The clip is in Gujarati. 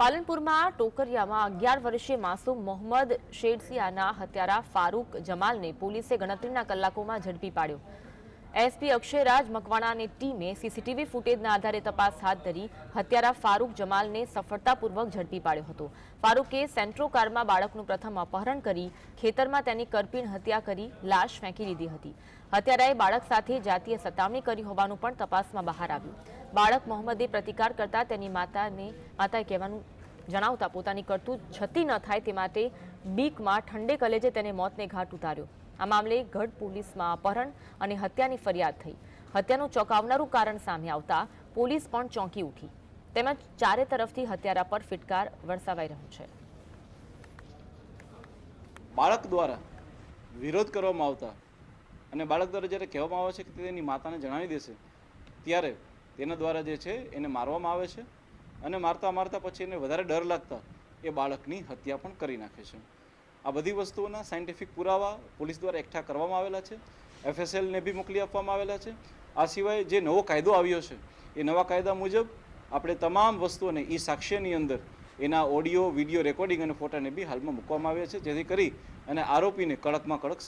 પાલનપુરમાં ટોકરિયામાં 11 વર્ષીય માસૂમ મોહમ્મદ શેરસિયાના હત્યારા ફારૂક જમાલને પોલીસે ગણતરીના કલાકોમાં ઝડપી પાડ્યો। એસપી અક્ષયરાજ મકવાણાની ટીમે સીસીટીવી ફૂટેજના આધારે તપાસ હાથ ધરી હત્યારા ફારૂક જમાલને સફળતાપૂર્વક ઝડપી પાડ્યો હતો। ફારૂકે સેન્ટ્રો કારમાં બાળકનું પ્રથમ અપહરણ કરી ખેતરમાં તેની કરપીણ હત્યા કરી લાશ ફેંકી દીધી હતી। હત્યારાએ બાળક સાથે જાતીય સતામણી કરી હોવાનું પણ તપાસમાં બહાર આવ્યું। બાળક મોહમ્મદે પ્રતિકાર કરતા તેની માતાએ કહેવાનું જણાવતા પોતાની કરતૂત છતી ન થાય તે માટે બીકમાં ઠંડે કલેજે તેને મોતને ઘાટ ઉતાર્યો। આ મામલે ગઢ પોલીસમાં અપહરણ અને હત્યાની ફરિયાદ થઈ। હત્યાનું ચોંકાવનારું કારણ સામે આવતા પોલીસ પણ ચોંકી ઉઠી। તેમજ ચારે તરફથી હત્યારા પર ફિટકાર વરસાવાઈ રહ્યું છે। બાળક દ્વારા વિરોધ કરવામાં આવતા અને બાળક દ્વારા જ્યારે કહેવામાં આવે છે કે તેની માતાને જણાવી દેશે ત્યારે તેના દ્વારા જે છે એને મારવામાં આવે છે અને મારતા મારતા પછી એને વધારે ડર લાગતા એ બાળકની હત્યા પણ કરી નાખે છે। આ બધી વસ્તુઓના સાયન્ટિફિક પુરાવા પોલીસ દ્વારા એકઠા કરવામાં આવેલા છે। FSLને બી મોકલી આપવામાં આવેલા છે। આ સિવાય જે નવો કાયદો આવ્યો છે એ નવા કાયદા મુજબ આપણે તમામ વસ્તુઓને ઈ સાક્ષ્યની અંદર એના ઓડિયો વિડીયો રેકોર્ડિંગ અને ફોટાને બી હાલમાં મૂકવામાં આવ્યા છે, જેથી કરી અને આરોપીને કડકમાં કડક